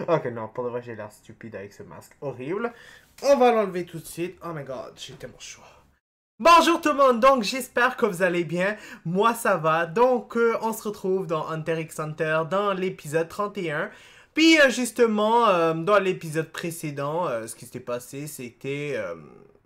Ok, non, pour de vrai, j'ai l'air stupide avec ce masque. Horrible. On va l'enlever tout de suite. Oh my god, j'ai tellement chaud. Bonjour tout le monde, donc j'espère que vous allez bien. Moi, ça va. Donc, on se retrouve dans Hunter x Hunter dans l'épisode 31. Puis, justement, dans l'épisode précédent, ce qui s'était passé, c'était...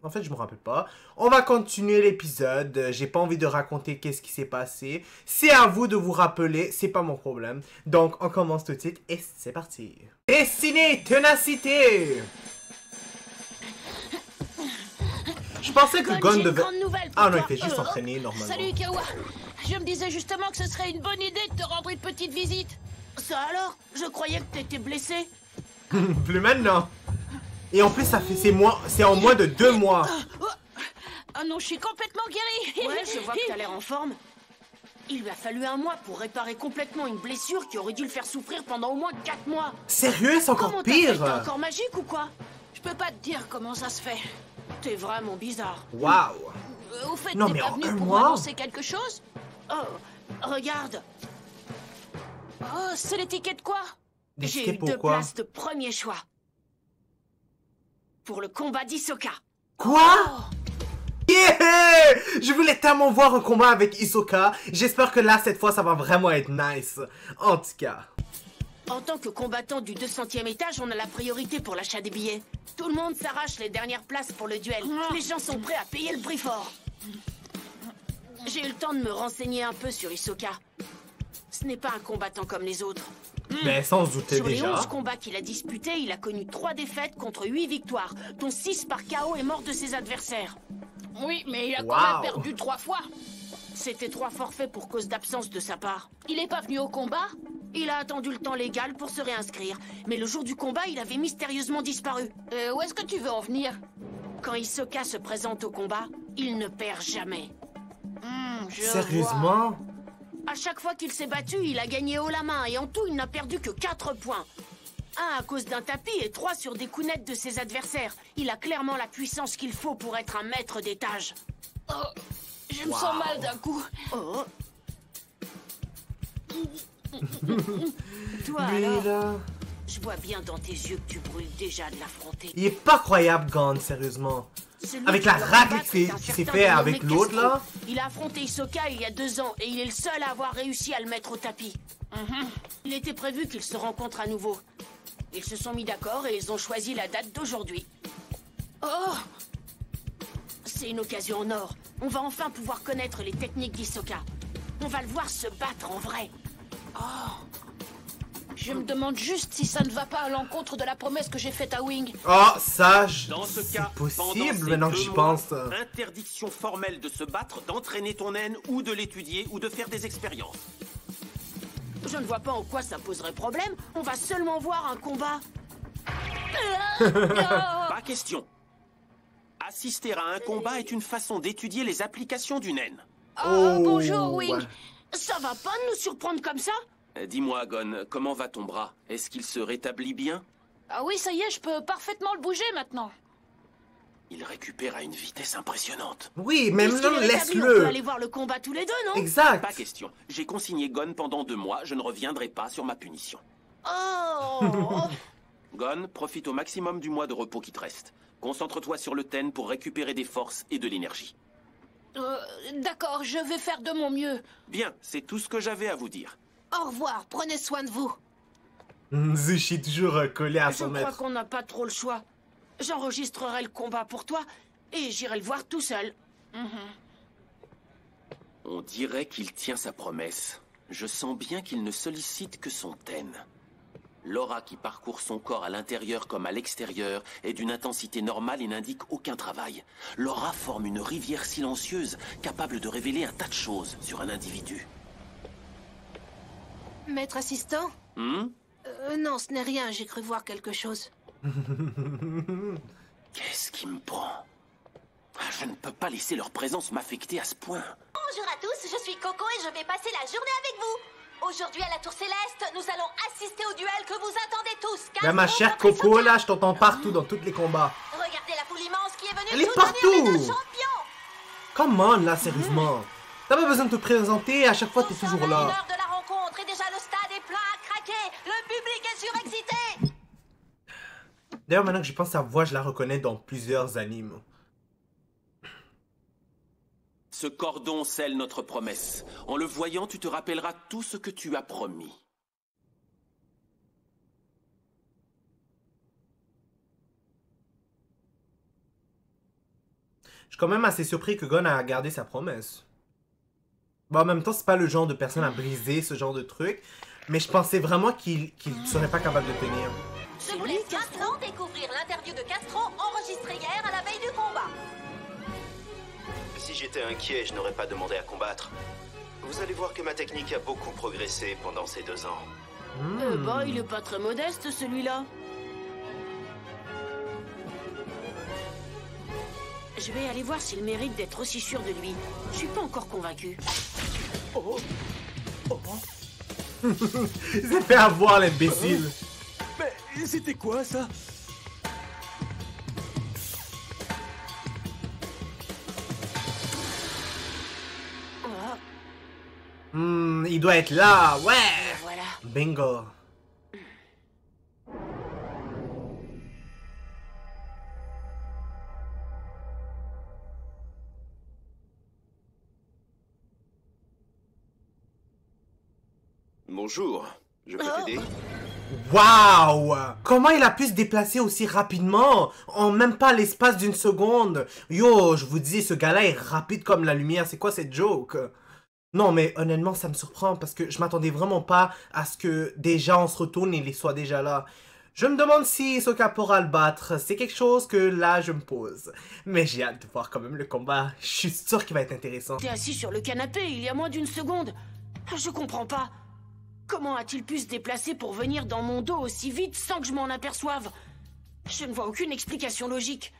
En fait, je me rappelle pas. On va continuer l'épisode. J'ai pas envie de raconter qu'est-ce qui s'est passé. C'est à vous de vous rappeler. C'est pas mon problème. Donc, on commence tout de suite. Et c'est parti. Destinée Ténacité. Je pensais que Gon devait... Ah non, il fait juste s'entraîner normalement. Salut Kawa. Je me disais justement que ce serait une bonne idée de te rendre une petite visite. Ça alors? Je croyais que t'étais blessé. Plus maintenant. Et en plus, ça fait c'est en moins de 2 mois. Ah non, je suis complètement guérie. Ouais, je vois que t'as l'air en forme. Il lui a fallu 1 mois pour réparer complètement une blessure qui aurait dû le faire souffrir pendant au moins 4 mois. Sérieux, c'est encore pire. T'es encore magique ou quoi? Je peux pas te dire comment ça se fait. T'es vraiment bizarre. Waouh. Au fait, Non, t'es mais pas en venu un pour mois m'annoncer quelque chose? Oh, regarde. Oh, c'est les tickets de quoi? J'ai eu 2 places de premier choix. Pour le combat d'Hisoka. Quoi? Yeah! Je voulais tellement voir un combat avec Hisoka. J'espère que là, cette fois, ça va vraiment être nice. En tout cas. En tant que combattant du 200e étage, on a la priorité pour l'achat des billets. Tout le monde s'arrache les dernières places pour le duel. Les gens sont prêts à payer le prix fort. J'ai eu le temps de me renseigner un peu sur Hisoka. Ce n'est pas un combattant comme les autres. Mais sans se douter Sur les déjà. 11 combats qu'il a disputés, il a connu 3 défaites contre 8 victoires, dont 6 par KO et mort de ses adversaires. Oui, mais il a quand Wow. même perdu 3 fois. C'était 3 forfaits pour cause d'absence de sa part. Il est pas venu au combat? Il a attendu le temps légal pour se réinscrire, mais le jour du combat, il avait mystérieusement disparu. Où est-ce que tu veux en venir? Quand Hisoka se présente au combat, il ne perd jamais. Je vois. Sérieusement? À chaque fois qu'il s'est battu, il a gagné haut la main et en tout, il n'a perdu que 4 points. 1 à cause d'un tapis et 3 sur des coups nets de ses adversaires. Il a clairement la puissance qu'il faut pour être un maître d'étage. Oh, je me sens mal d'un coup. Oh. Toi Lui, alors, là... je vois bien dans tes yeux que tu brûles déjà de l'affronter. Il est pas croyable, Gon, sérieusement. Celui Avec qui la doit rate combattre qu'il est un s'est certain fait avec dénommé l'autre, Castro. là. Il a affronté Hisoka il y a 2 ans et il est le seul à avoir réussi à le mettre au tapis. Il était prévu qu'ils se rencontrent à nouveau. Ils se sont mis d'accord et ils ont choisi la date d'aujourd'hui. Oh, C'est une occasion en or. On va enfin pouvoir connaître les techniques d'Hisoka. On va le voir se battre en vrai. je me demande juste si ça ne va pas à l'encontre de la promesse que j'ai faite à Wing. Oh, ça, Dans ce c'est cas, pendant possible ces maintenant que 2 j'y mois, pense. interdiction formelle de se battre, d'entraîner ton naine ou de l'étudier ou de faire des expériences. Je ne vois pas en quoi ça poserait problème. On va seulement voir un combat. Pas question. Assister à un combat est une façon d'étudier les applications du naine. Oh, bonjour Wing. ouais. Ça va pas nous surprendre comme ça? Dis-moi, Gon, comment va ton bras? Est-ce qu'il se rétablit bien? Ah oui, ça y est, je peux parfaitement le bouger maintenant. Il récupère à une vitesse impressionnante. Oui, même Puisqu'il non, est rétabli, on peut laisse-le. aller voir le combat tous les deux, non? Exact. Pas question. J'ai consigné Gon pendant 2 mois, je ne reviendrai pas sur ma punition. Oh. Gon, profite au maximum du mois de repos qui te reste. Concentre-toi sur le ten pour récupérer des forces et de l'énergie. D'accord, je vais faire de mon mieux. Bien, c'est tout ce que j'avais à vous dire. Au revoir, prenez soin de vous. Zushi toujours collé à Je son crois maître. qu'on n'a pas trop le choix. J'enregistrerai le combat pour toi et j'irai le voir tout seul. On dirait qu'il tient sa promesse. Je sens bien qu'il ne sollicite que son ten. L'aura qui parcourt son corps à l'intérieur comme à l'extérieur est d'une intensité normale et n'indique aucun travail. L'aura forme une rivière silencieuse capable de révéler un tas de choses sur un individu. Maître assistant? Non, ce n'est rien, j'ai cru voir quelque chose. Qu'est-ce qui me prend? Je ne peux pas laisser leur présence m'affecter à ce point. Bonjour à tous, je suis Coco et je vais passer la journée avec vous. Aujourd'hui à la Tour Céleste, nous allons assister au duel que vous attendez tous. car Mais ma on chère montre Coco, Hisoka. là, je t'entends partout dans tous les combats. Regardez la foule immense qui est venue Elle est soutenir partout. les deux champions. Come on, là, sérieusement. T'as pas besoin de te présenter, à chaque fois, t'es Nous sommes toujours à là. 1 heure de la rencontre et déjà le stade est plein à craquer. Le public est surexcité. D'ailleurs, maintenant que j'y pense, sa voix, je la reconnais dans plusieurs animes. Ce cordon scelle notre promesse. En le voyant, tu te rappelleras tout ce que tu as promis. Je suis quand même assez surpris que Gon a gardé sa promesse. Bon, en même temps, c'est pas le genre de personne à briser ce genre de truc. Mais je pensais vraiment qu'il serait pas capable de tenir. Je vous laisse maintenant découvrir l'interview de Castro enregistrée hier à la veille du combat. Si j'étais inquiet, je n'aurais pas demandé à combattre. Vous allez voir que ma technique a beaucoup progressé pendant ces 2 ans. Bah, il est pas très modeste, celui-là. Je vais aller voir s'il mérite d'être aussi sûr de lui. Je suis pas encore convaincu. Il s'est fait avoir, l'imbécile. Mais c'était quoi, ça? Il doit être là, ouais. Voilà. Bingo. Bonjour, je peux t'aider? Waouh! Comment il a pu se déplacer aussi rapidement? En même pas l'espace d'une seconde. Yo, je vous dis, ce gars-là est rapide comme la lumière. C'est quoi cette joke? Non, mais honnêtement, ça me surprend parce que je m'attendais vraiment pas à ce que déjà on se retourne et il soit déjà là. Je me demande si Hisoka pourra le battre. C'est quelque chose que là, je me pose. Mais j'ai hâte de voir quand même le combat. Je suis sûr qu'il va être intéressant. T'es assis sur le canapé il y a moins d'une seconde. Je comprends pas. Comment a-t-il pu se déplacer pour venir dans mon dos aussi vite sans que je m'en aperçoive? Je ne vois aucune explication logique.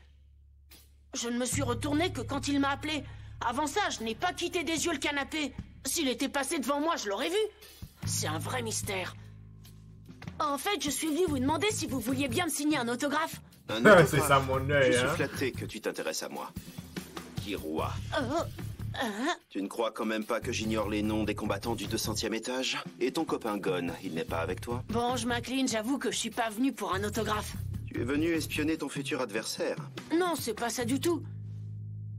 Je ne me suis retourné que quand il m'a appelé. Avant ça, je n'ai pas quitté des yeux le canapé. S'il était passé devant moi, je l'aurais vu. C'est un vrai mystère. En fait, je suis venu vous demander si vous vouliez bien me signer un autographe. Un autographe. C'est ça mon œil, Je suis hein. flatté que tu t'intéresses à moi. Kirua. Tu ne crois quand même pas que j'ignore les noms des combattants du 200e étage? Et ton copain Gon, il n'est pas avec toi? Bon, je m'incline, j'avoue que je suis pas venu pour un autographe. Tu es venu espionner ton futur adversaire. Non, c'est pas ça du tout.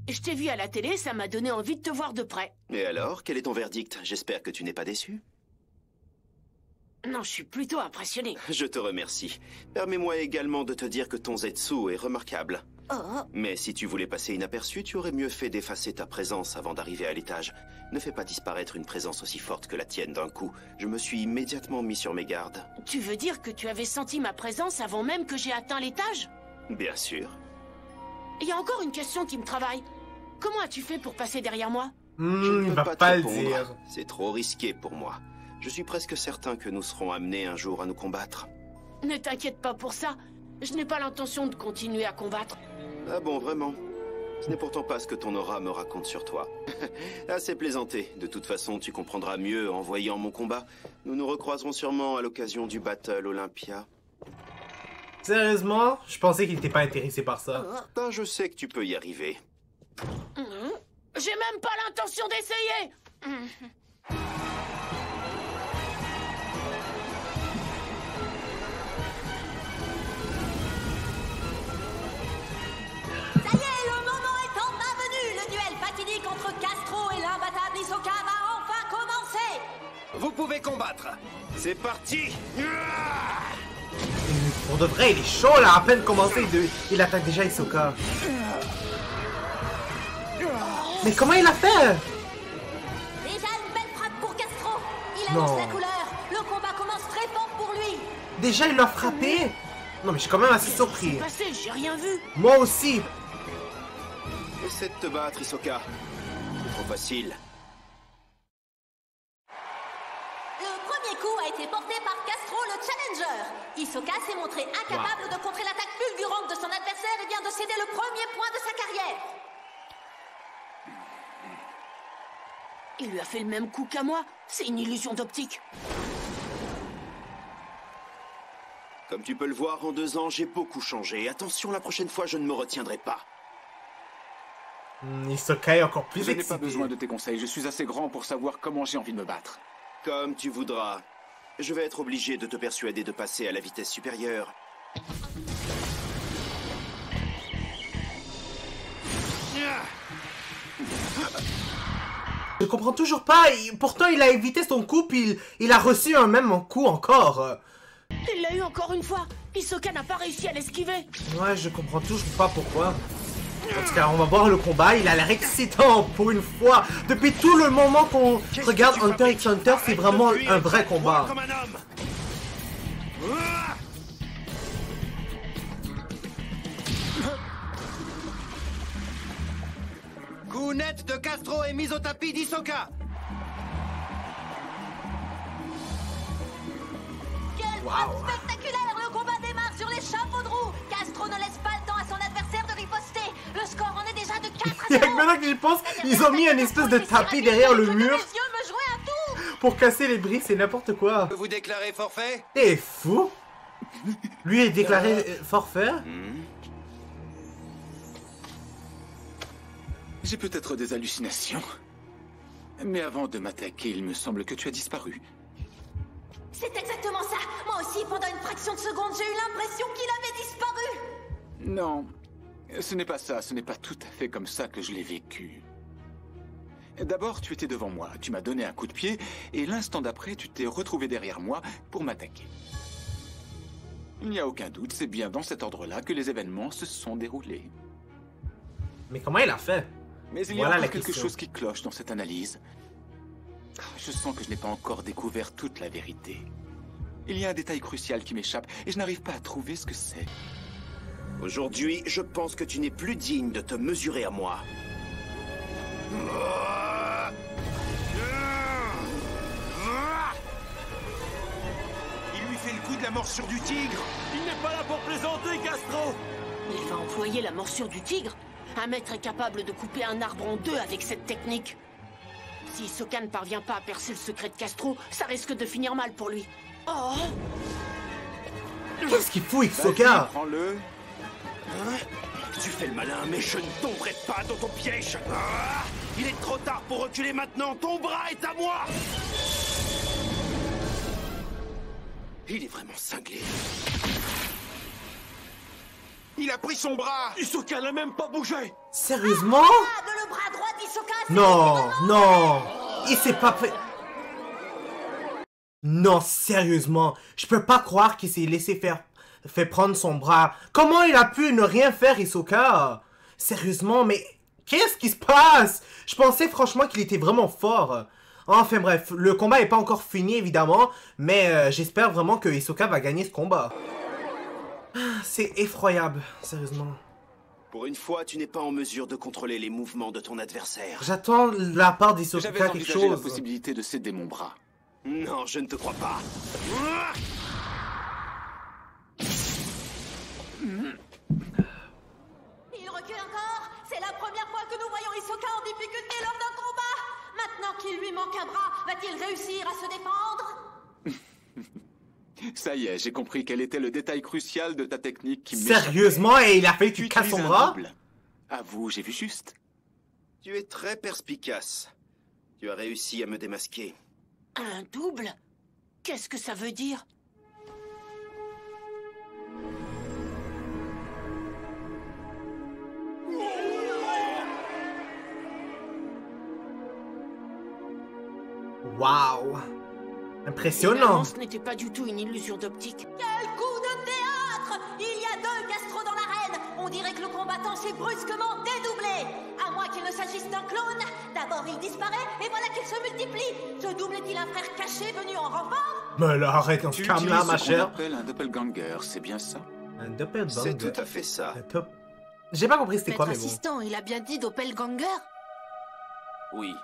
Je t'ai vu à la télé, ça m'a donné envie de te voir de près. Et alors, quel est ton verdict? J'espère que tu n'es pas déçu. Non, je suis plutôt impressionné. Je te remercie. Permets-moi également de te dire que ton Zetsu est remarquable. Oh, Mais si tu voulais passer inaperçu, tu aurais mieux fait d'effacer ta présence avant d'arriver à l'étage. Ne fais pas disparaître une présence aussi forte que la tienne d'un coup. Je me suis immédiatement mis sur mes gardes. tu veux dire que tu avais senti ma présence avant même que j'ai atteint l'étage? Bien sûr. Il y a encore une question qui me travaille. Comment as-tu fait pour passer derrière moi? Je ne Il peux va pas te pas le répondre. dire. C'est trop risqué pour moi. Je suis presque certain que nous serons amenés un jour à nous combattre. Ne t'inquiète pas pour ça. Je n'ai pas l'intention de continuer à combattre. Ah bon, vraiment? Ce n'est pourtant pas ce que ton aura me raconte sur toi. Assez plaisanté. De toute façon, tu comprendras mieux en voyant mon combat. Nous nous recroiserons sûrement à l'occasion du Battle Olympia. Sérieusement, je pensais qu'il était pas intéressé par ça. Ben, je sais que tu peux y arriver. J'ai même pas l'intention d'essayer. Ça y est, le moment est enfin venu. Le duel fatidique entre Castro et l'imbattable Hisoka va enfin commencer. Vous pouvez combattre. C'est parti! Pour de vrai, il est chaud là, à peine commencé, il attaque déjà Hisoka. Mais comment il a fait? Déjà une belle frappe pour Castro. Il Non. annonce la couleur. Le combat commence très fort pour lui. Déjà il l'a frappé? Non mais je suis quand même assez surpris. Passé, j'ai rien vu. Moi aussi. Essaie de te battre, Hisoka. C'est trop facile. Le premier coup a été porté par Castro, le challenger. Hisoka s'est montré incapable de contrer l'attaque fulgurante de son adversaire et vient de céder le premier point de sa carrière. Il lui a fait le même coup qu'à moi. C'est une illusion d'optique. Comme tu peux le voir, en 2 ans, j'ai beaucoup changé. Attention, la prochaine fois, je ne me retiendrai pas. Hisoka est encore plus Je n'ai excité. pas besoin de tes conseils. Je suis assez grand pour savoir comment j'ai envie de me battre. Comme tu voudras. Je vais être obligé de te persuader de passer à la vitesse supérieure. Je comprends toujours pas. Pourtant, il a évité son coup, puis il a reçu un même coup encore. Il l'a eu encore une fois. Hisoka n'a pas réussi à l'esquiver. Ouais, je comprends toujours pas pourquoi. En tout cas, on va voir le combat. Il a l'air excitant pour une fois. Depuis tout le moment qu'on regarde Hunter x Hunter, c'est vraiment un vrai combat. Comme un homme. Coup net de Castro et mise au tapis d'Hisoka. Quel frappe spectaculaire! Le combat démarre sur les chapeaux de roue. Castro ne laisse pas le temps à son adversaire de riposter. Le score en est déjà de 4 à 0. Il y a maintenant que j'y pense, ils ont mis un espèce de tapis derrière le mur pour casser les briques, c'est n'importe quoi. Vous déclarez forfait? T'es fou? Lui est déclaré forfait? J'ai peut-être des hallucinations. Mais avant de m'attaquer, il me semble que tu as disparu. C'est exactement ça. Moi aussi, pendant une fraction de seconde, j'ai eu l'impression qu'il avait disparu. Non, ce n'est pas ça. Ce n'est pas tout à fait comme ça que je l'ai vécu. D'abord, tu étais devant moi. Tu m'as donné un coup de pied. Et l'instant d'après, tu t'es retrouvé derrière moi pour m'attaquer. Il n'y a aucun doute, c'est bien dans cet ordre-là que les événements se sont déroulés. Mais comment il a fait? Mais il y a encore quelque chose qui cloche dans cette analyse. Je sens que je n'ai pas encore découvert toute la vérité. Il y a un détail crucial qui m'échappe et je n'arrive pas à trouver ce que c'est. Aujourd'hui, je pense que tu n'es plus digne de te mesurer à moi. Il lui fait le coup de la morsure du tigre. Il n'est pas là pour plaisanter, Castro. Il va employer la morsure du tigre. Un maître est capable de couper un arbre en deux avec cette technique. Si Hisoka ne parvient pas à percer le secret de Castro, ça risque de finir mal pour lui. Oh! Qu'est-ce qu'il fout, Hisoka? Prends-le. Tu fais le malin, mais je ne tomberai pas dans ton piège. Ah, il est trop tard pour reculer maintenant. Ton bras est à moi. Il est vraiment cinglé. Il a pris son bras. Hisoka n'a même pas bougé. Sérieusement? Le bras droit d'Hisoka. Non, non. Il s'est pas fait... Non, sérieusement. Je peux pas croire qu'il s'est laissé fait prendre son bras. Comment il a pu ne rien faire, Hisoka? Sérieusement, mais qu'est-ce qui se passe? Je pensais franchement qu'il était vraiment fort. Enfin bref, le combat n'est pas encore fini évidemment, mais j'espère vraiment que Hisoka va gagner ce combat. C'est effroyable, sérieusement. Pour une fois, tu n'es pas en mesure de contrôler les mouvements de ton adversaire. J'attends de la part d'Hisoka J'avais quelque envisagé la chose. possibilité de céder mon bras. Non, je ne te crois pas. Il recule encore. C'est la première fois que nous voyons Hisoka en difficulté lors d'un combat. Maintenant qu'il lui manque un bras, va-t-il réussir à se défendre? Ça y est, j'ai compris quel était le détail crucial de ta technique qui Sérieusement, et il a fait que tu Tu casses utilises son un bras? double. Avoue, j'ai vu juste. Tu es très perspicace. Tu as réussi à me démasquer. Un double? Qu'est-ce que ça veut dire? Waouh! Impressionnant! Finalement, ce n'était pas du tout une illusion d'optique. Quel coup de théâtre! Il y a 2 Castro dans l'arène. On dirait que le combattant s'est brusquement dédoublé. À moins qu'il ne s'agisse d'un clone. D'abord il disparaît, et voilà qu'il se multiplie. Ce double est-il un frère caché venu en renfort? Mais là, arrête, on se Tu calme utilises là, ma ce qu'on chère. appelle un doppelganger, c'est bien ça? Un doppelganger. C'est tout à fait ça. Un top. J'ai pas compris c'était quoi, Maître mais bon. assistant, il a bien dit doppelganger? Oui.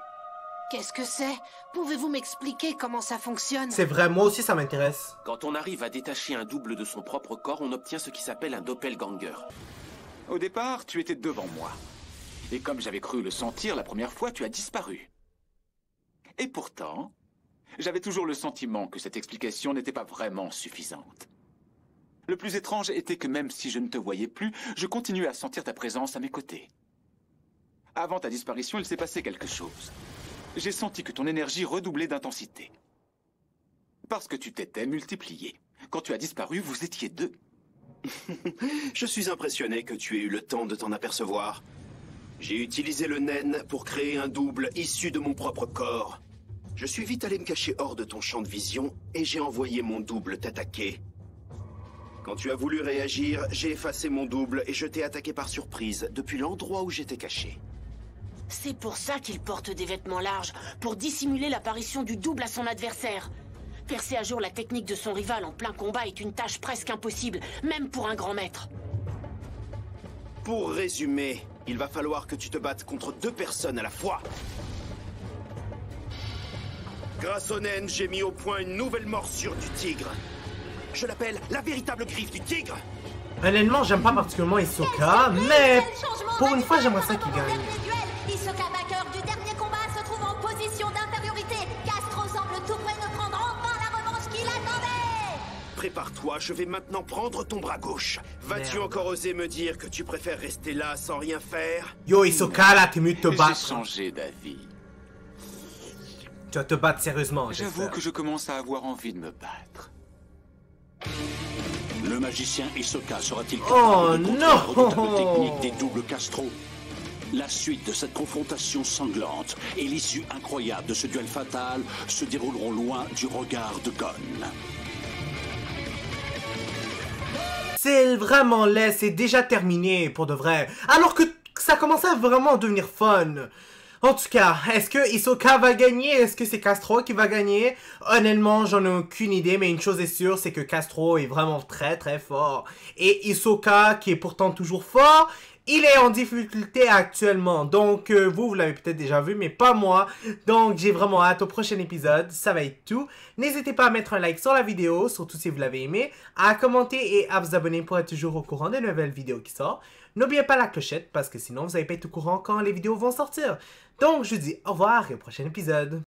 Qu'est-ce que c'est? Pouvez-vous m'expliquer comment ça fonctionne? C'est vrai, moi aussi ça m'intéresse. Quand on arrive à détacher un double de son propre corps, on obtient ce qui s'appelle un doppelganger. Au départ, tu étais devant moi. Et comme j'avais cru le sentir la première fois, tu as disparu. Et pourtant, j'avais toujours le sentiment que cette explication n'était pas vraiment suffisante. Le plus étrange était que même si je ne te voyais plus, je continuais à sentir ta présence à mes côtés. Avant ta disparition, il s'est passé quelque chose. J'ai senti que ton énergie redoublait d'intensité. Parce que tu t'étais multiplié. Quand tu as disparu, vous étiez 2. Je suis impressionné que tu aies eu le temps de t'en apercevoir. J'ai utilisé le naine pour créer un double issu de mon propre corps. Je suis vite allé me cacher hors de ton champ de vision et j'ai envoyé mon double t'attaquer. Quand tu as voulu réagir, j'ai effacé mon double et je t'ai attaqué par surprise depuis l'endroit où j'étais caché. C'est pour ça qu'il porte des vêtements larges, pour dissimuler l'apparition du double à son adversaire. Percer à jour la technique de son rival en plein combat est une tâche presque impossible, même pour un grand maître. Pour résumer, il va falloir que tu te battes contre 2 personnes à la fois. Grâce au naine, j'ai mis au point une nouvelle morsure du tigre. Je l'appelle la véritable griffe du tigre. Honnêtement, j'aime pas particulièrement Hisoka, mais pour une fois, j'aimerais ça qu'il gagne. Hisoka, vainqueur du dernier combat, se trouve en position d'infériorité. Castro semble tout près de prendre enfin la revanche qu'il attendait. Prépare-toi, je vais maintenant prendre ton bras gauche. Vas-tu encore oser me dire que tu préfères rester là sans rien faire? Yo, Hisoka, là, t'es mieux de te J'ai battre. changé d'avis. Tu vas te battre sérieusement, J'avoue j'espère. que je commence à avoir envie de me battre. Le magicien Hisoka sera-t-il Oh capable de contrer la non! redoutable technique des doubles Castro? La suite de cette confrontation sanglante et l'issue incroyable de ce duel fatal se dérouleront loin du regard de Gon. C'est vraiment laid, c'est déjà terminé pour de vrai. Alors que ça commençait à vraiment devenir fun. En tout cas, est-ce que Hisoka va gagner? Est-ce que c'est Castro qui va gagner? Honnêtement, j'en ai aucune idée, mais une chose est sûre, c'est que Castro est vraiment très très fort. Et Hisoka, qui est pourtant toujours fort, il est en difficulté actuellement. Donc, vous l'avez peut-être déjà vu, mais pas moi. Donc, j'ai vraiment hâte au prochain épisode. Ça va être tout. N'hésitez pas à mettre un like sur la vidéo, surtout si vous l'avez aimé, à commenter et à vous abonner pour être toujours au courant des nouvelles vidéos qui sortent. N'oubliez pas la clochette, parce que sinon, vous n'allez pas être au courant quand les vidéos vont sortir. Donc, je vous dis au revoir et au prochain épisode.